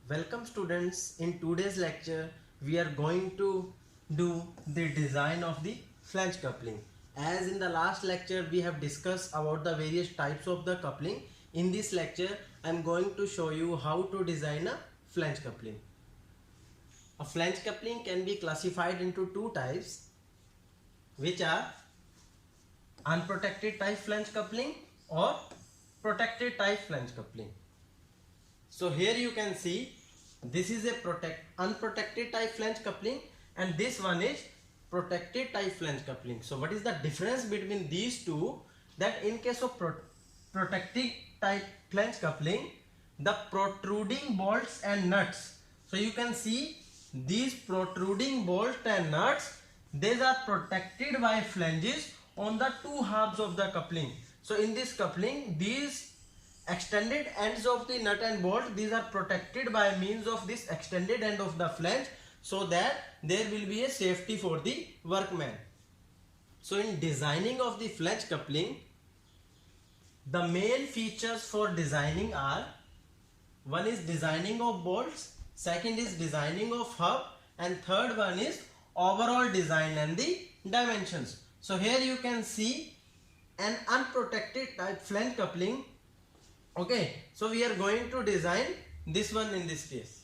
Welcome students. In today's lecture we are going to do the design of the flange coupling. As in the last lecture we have discussed about the various types of the coupling. In this lecture I am going to show you how to design a flange coupling. A flange coupling can be classified into two types, which are unprotected type flange coupling or protected type flange coupling. So here you can see this is a unprotected type flange coupling and this one is protected type flange coupling. So what is the difference between these two? That in case of protected type flange coupling, the protruding bolts and nuts. So you can see these protruding bolts and nuts, these are protected by flanges on the two halves of the coupling. So in this coupling, these extended ends of the nut and bolt, these are protected by means of this extended end of the flange, so that there will be a safety for the workman. So in designing of the flange coupling, the main features for designing are: one is designing of bolts, second is designing of hub, and third one is overall design and the dimensions. So here you can see an unprotected type flange coupling. Okay, so we are going to design this one in this case.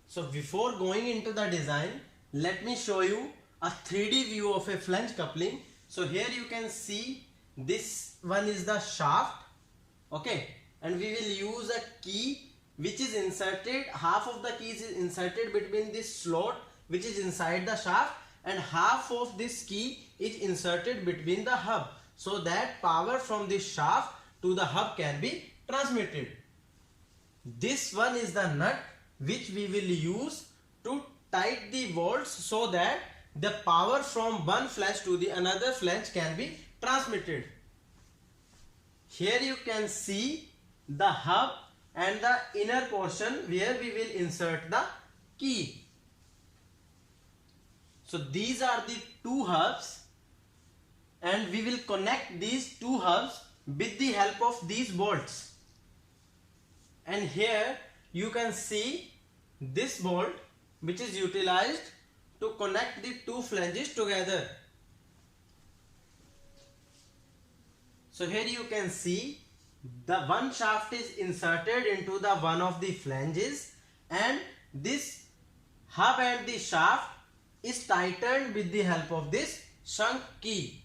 So before going into the design, let me show you a 3D view of a flange coupling. So here you can see this one is the shaft. Okay, and we will use a key which is inserted, half of the key is inserted between this slot which is inside the shaft, and half of this key is inserted between the hub, so that power from this shaft to the hub can be transmitted. This one is the nut which we will use to tight the bolts, so that the power from one flange to the another flange can be transmitted. Here you can see the hub and the inner portion where we will insert the key. So these are the two hubs, and we will connect these two hubs with the help of these bolts. And here you can see this bolt which is utilized to connect the two flanges together. So here you can see the one shaft is inserted into the one of the flanges, and this hub and the shaft is tightened with the help of this sunk key.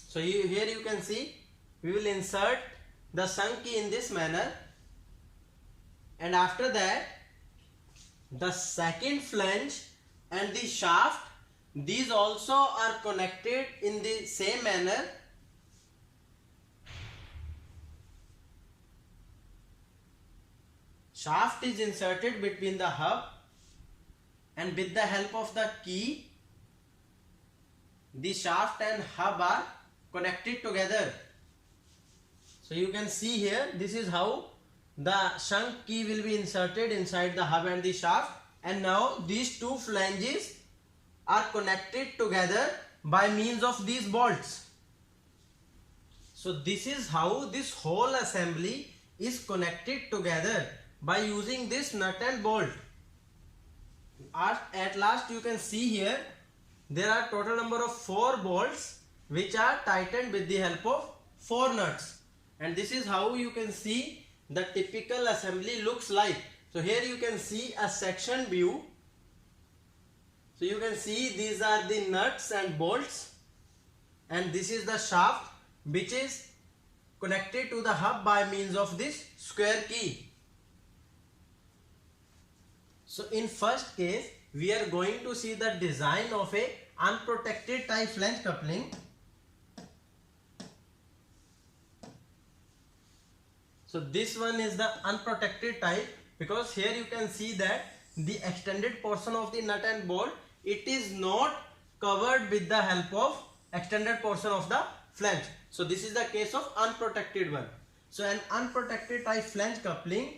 So here you can see we will insert the sunk key in this manner, and after that the second flange and the shaft, these also are connected in the same manner. Shaft is inserted between the hub, and with the help of the key the shaft and hub are connected together. So you can see here, this is how the sunk key will be inserted inside the hub and the shaft, and now these two flanges are connected together by means of these bolts. So this is how this whole assembly is connected together by using this nut and bolt. At last you can see here there are total number of 4 bolts which are tightened with the help of 4 nuts. And this is how you can see the typical assembly looks like. So here you can see a section view. So you can see these are the nuts and bolts, and this is the shaft which is connected to the hub by means of this square key. So in first case we are going to see the design of a unprotected type flange coupling. So this one is the unprotected type, because here you can see that the extended portion of the nut and bolt, it is not covered with the help of extended portion of the flange. So this is the case of unprotected one. So an unprotected type flange coupling,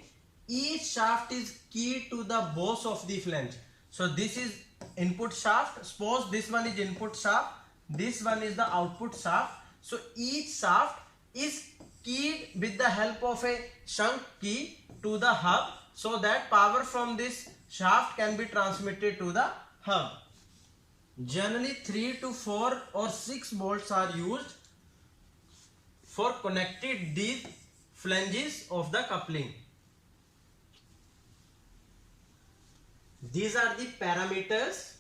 each shaft is keyed to the boss of the flange. So this is input shaft. Suppose this one is input shaft, this one is the output shaft. So each shaft is keyed with the help of a sunk key to the hub so that power from this shaft can be transmitted to the hub. Generally 3 to 4 or 6 bolts are used for connecting these flanges of the coupling. These are the parameters.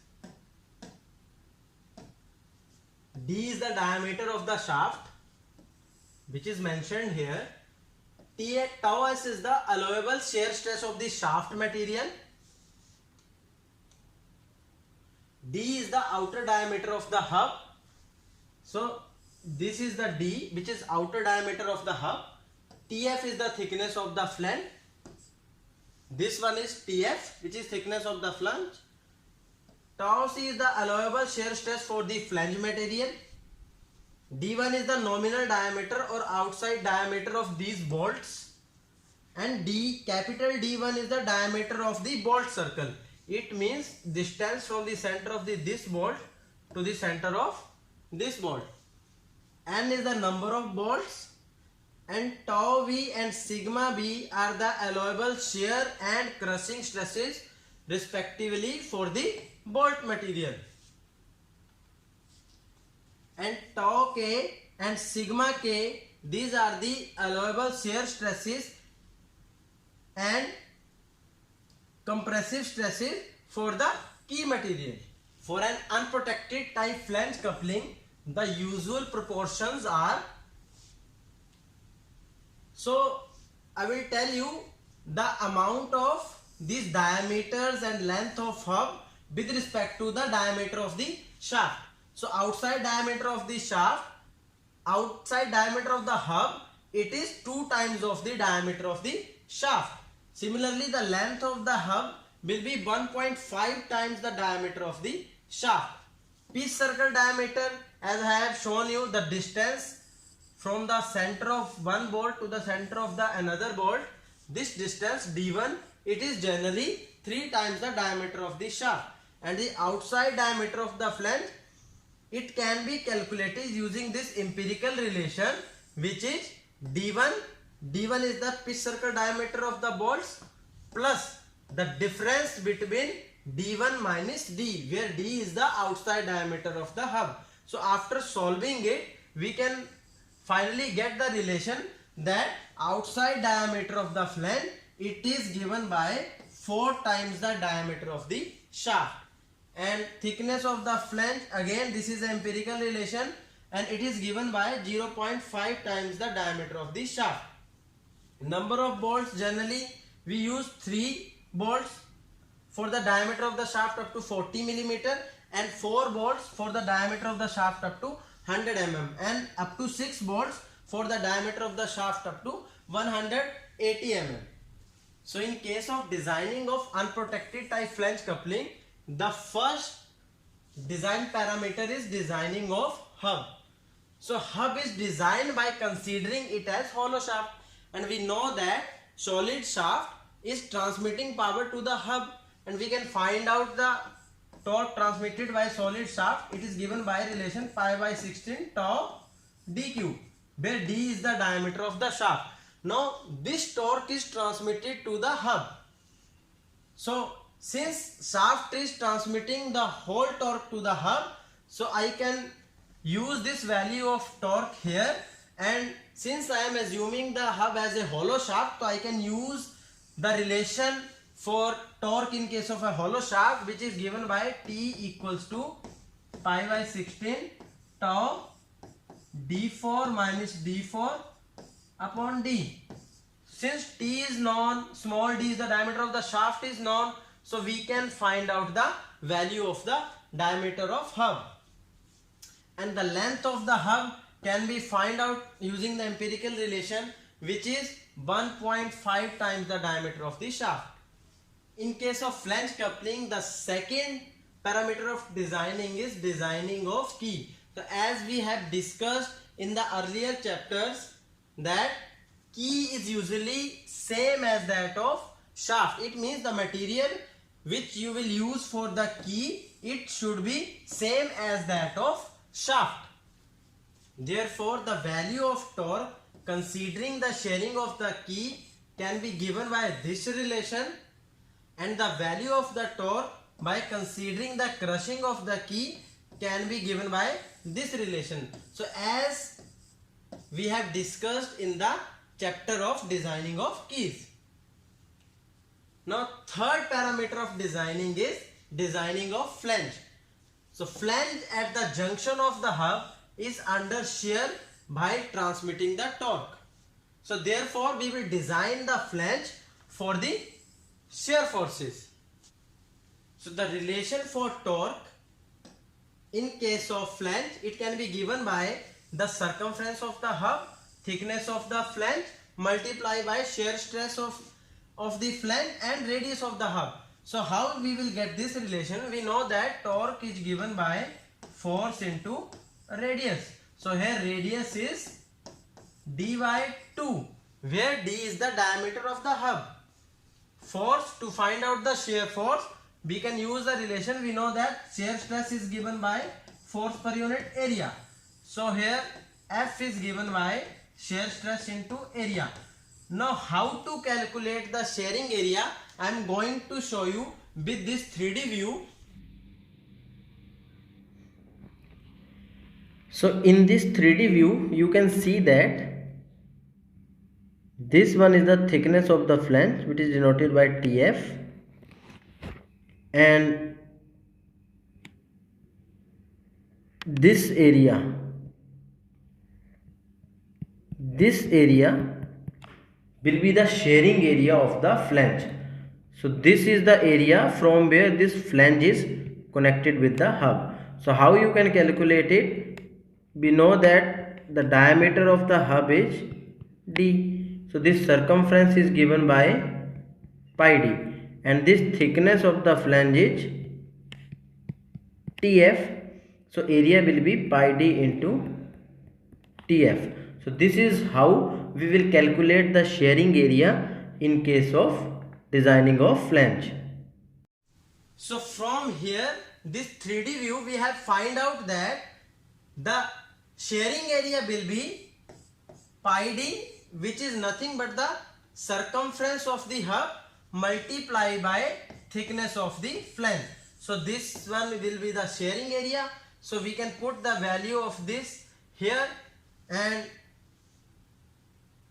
D is the diameter of the shaft, which is mentioned here. Tau s is the allowable shear stress of the shaft material. D is the outer diameter of the hub. So this is the D, which is outer diameter of the hub. Tf is the thickness of the flange. This one is Tf, which is thickness of the flange. Tau c is the allowable shear stress for the flange material. D1 is the nominal diameter or outside diameter of these bolts, and capital D1 is the diameter of the bolt circle. It means distance from the center of this bolt to the center of this bolt. N is the number of bolts, and tau v and sigma b are the allowable shear and crushing stresses respectively for the bolt material. And tau k and sigma k, these are the allowable shear stresses and compressive stresses for the key material. For an unprotected type flange coupling, the usual proportions are, so I will tell you the amount of these diameters and length of hub with respect to the diameter of the shaft. So outside diameter of the shaft, outside diameter of the hub, it is 2 times of the diameter of the shaft. Similarly, the length of the hub will be 1.5 times the diameter of the shaft. Pitch circle diameter, as I have shown you, the distance from the center of one bolt to the center of the another bolt, this distance D1, it is generally 3 times the diameter of the shaft. And the outside diameter of the flange, it can be calculated using this empirical relation, which is D1 is the pitch circle diameter of the bolts plus the difference between D1 minus D, where D is the outside diameter of the hub. So after solving it, we can finally get the relation that outside diameter of the flange, it is given by 4 times the diameter of the shaft. And thickness of the flange, again this is an empirical relation, and it is given by 0.5 times the diameter of the shaft. Number of bolts, generally we use 3 bolts for the diameter of the shaft up to 40 mm and 4 bolts for the diameter of the shaft up to 100 mm and up to 6 bolts for the diameter of the shaft up to 180 mm. So in case of designing of unprotected type flange coupling, the first design parameter is designing of hub. So hub is designed by considering it as hollow shaft, and we know that solid shaft is transmitting power to the hub, and we can find out the torque transmitted by solid shaft. It is given by relation pi by 16 tau dq, where d is the diameter of the shaft. Now this torque is transmitted to the hub. So since shaft is transmitting the whole torque to the hub, so I can use this value of torque here, and since I am assuming the hub as a hollow shaft, so I can use the relation for torque in case of a hollow shaft, which is given by T equals to pi by 16 tau d4 minus d4 upon d. Since T is known, small d is the diameter of the shaft is known, so we can find out the value of the diameter of hub. And the length of the hub can be find out using the empirical relation, which is 1.5 times the diameter of the shaft. In case of flange coupling, the second parameter of designing is designing of key. So as we have discussed in the earlier chapters, that key is usually same as that of shaft. It means the material which you will use for the key, it should be same as that of shaft. Therefore, the value of torque considering the sharing of the key can be given by this relation, and the value of the torque by considering the crushing of the key can be given by this relation. So as we have discussed in the chapter of designing of keys. Now third parameter of designing is designing of flange. So flange at the junction of the hub is under shear by transmitting the torque. So therefore we will design the flange for the shear forces. So the relation for torque in case of flange, it can be given by the circumference of the hub, thickness of the flange multiplied by shear stress of the flange and radius of the hub. So how we will get this relation? We know that torque is given by force into radius. So here radius is d by 2, where d is the diameter of the hub. Force, to find out the shear force, we can use the relation. We know that shear stress is given by force per unit area. So here F is given by shear stress into area. Now how to calculate the shearing area? I am going to show you with this 3D view. So in this 3D view you can see that this one is the thickness of the flange, which is denoted by TF, and this area will be the shearing area of the flange. So this is the area from where this flange is connected with the hub. So how you can calculate it? We know that the diameter of the hub is d. So this circumference is given by pi d, and this thickness of the flange is TF. So area will be pi d into TF. So this is how we will calculate the shearing area in case of designing of flange. So from here, this 3D view, we have find out that the shearing area will be pi d, which is nothing but the circumference of the hub multiplied by thickness of the flange. So this one will be the shearing area. So we can put the value of this here, and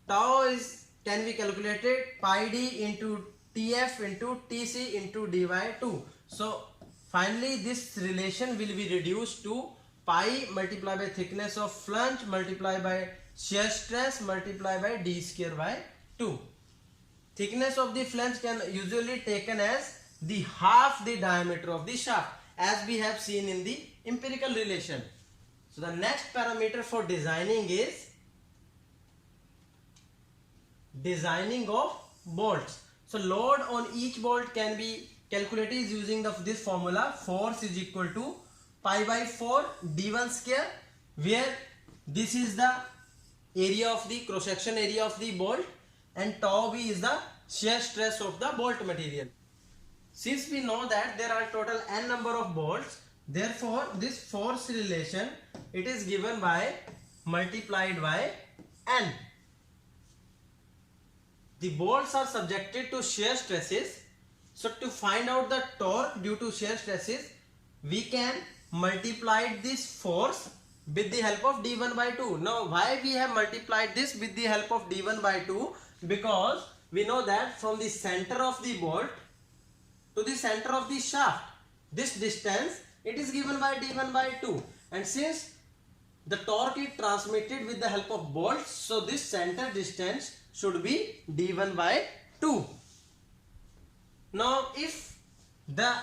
tau is can be calculated pi d into TF into TC into d by 2. So finally this relation will be reduced to pi multiplied by thickness of flange multiplied by shear stress multiplied by d square by 2. Thickness of the flange can usually taken as the half the diameter of the shaft, as we have seen in the empirical relation. So the next parameter for designing is designing of bolts. So load on each bolt can be calculated using this formula. Force is equal to pi by 4 d1 square, where this is the area of the cross section area of the bolt, and tau b is the shear stress of the bolt material. Since we know that there are total n number of bolts, therefore this force relation, it is given by multiplied by n. The bolts are subjected to shear stresses. So to find out the torque due to shear stresses, we can multiply this force with the help of d1 by 2. Now why we have multiplied this with the help of d1 by 2? Because we know that from the center of the bolt to the center of the shaft, this distance, it is given by d1 by 2, and since the torque is transmitted with the help of bolts, so this center distance should be d1 by 2. Now if the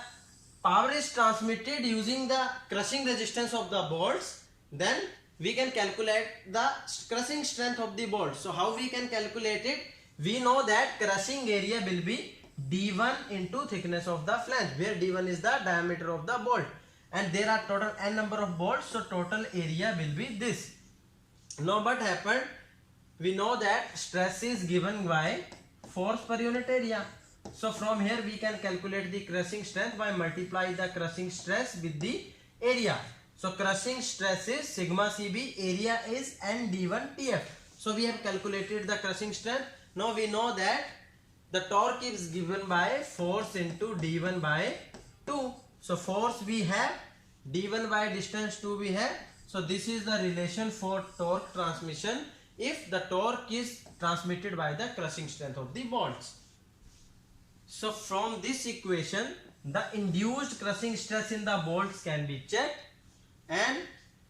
power is transmitted using the crushing resistance of the bolts, then we can calculate the crushing strength of the bolt. So how we can calculate it? We know that crushing area will be d1 into thickness of the flange, where d1 is the diameter of the bolt, and there are total n number of bolts, so total area will be this. Now what happened? We know that stress is given by force per unit area. So from here we can calculate the crushing strength by multiply the crushing stress with the area. So crushing stress is sigma CB, area is n d1 TF. So we have calculated the crushing strength. Now we know that the torque is given by force into d1 by 2. So force we have, d1 by distance 2 we have. So this is the relation for torque transmission if the torque is transmitted by the crushing strength of the bolts. So from this equation, the induced crushing stress in the bolts can be checked, and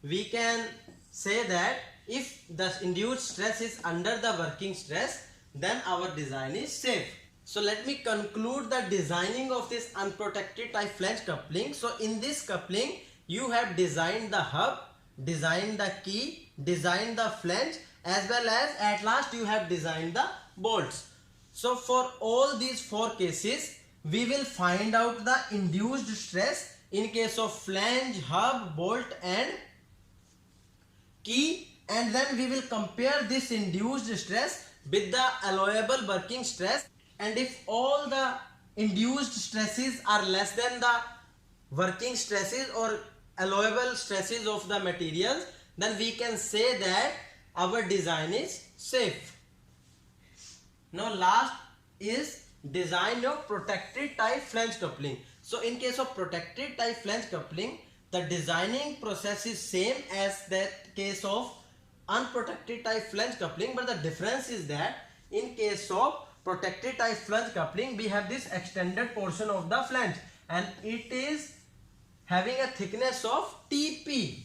we can say that if the induced stress is under the working stress, then our design is safe. So let me conclude the designing of this unprotected type flange coupling. So in this coupling, you have designed the hub, designed the key, designed the flange, as well as at last you have designed the bolts. So for all these 4 cases, we will find out the induced stress in case of flange, hub, bolt and key, and then we will compare this induced stress with the allowable working stress, and if all the induced stresses are less than the working stresses or allowable stresses of the materials, then we can say that our design is safe. Now last is design of protected type flange coupling. So in case of protected type flange coupling, the designing process is same as that case of unprotected type flange coupling, but the difference is that in case of protected type flange coupling, we have this extended portion of the flange and it is having a thickness of TP.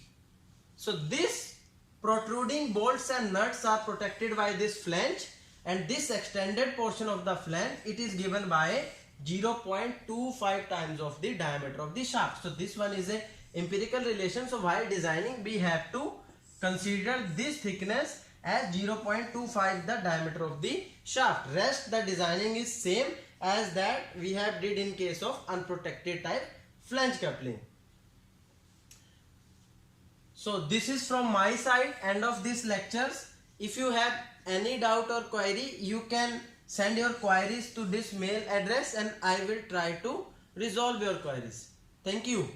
So this protruding bolts and nuts are protected by this flange, and this extended portion of the flange, it is given by 0.25 times of the diameter of the shaft. So this one is a empirical relation. So while designing, we have to consider this thickness as 0.25 the diameter of the shaft. Rest the designing is same as that we have did in case of unprotected type flange coupling. So this is from my side, end of this lectures. If you have any doubt or query, you can send your queries to this mail address and I will try to resolve your queries. Thank you.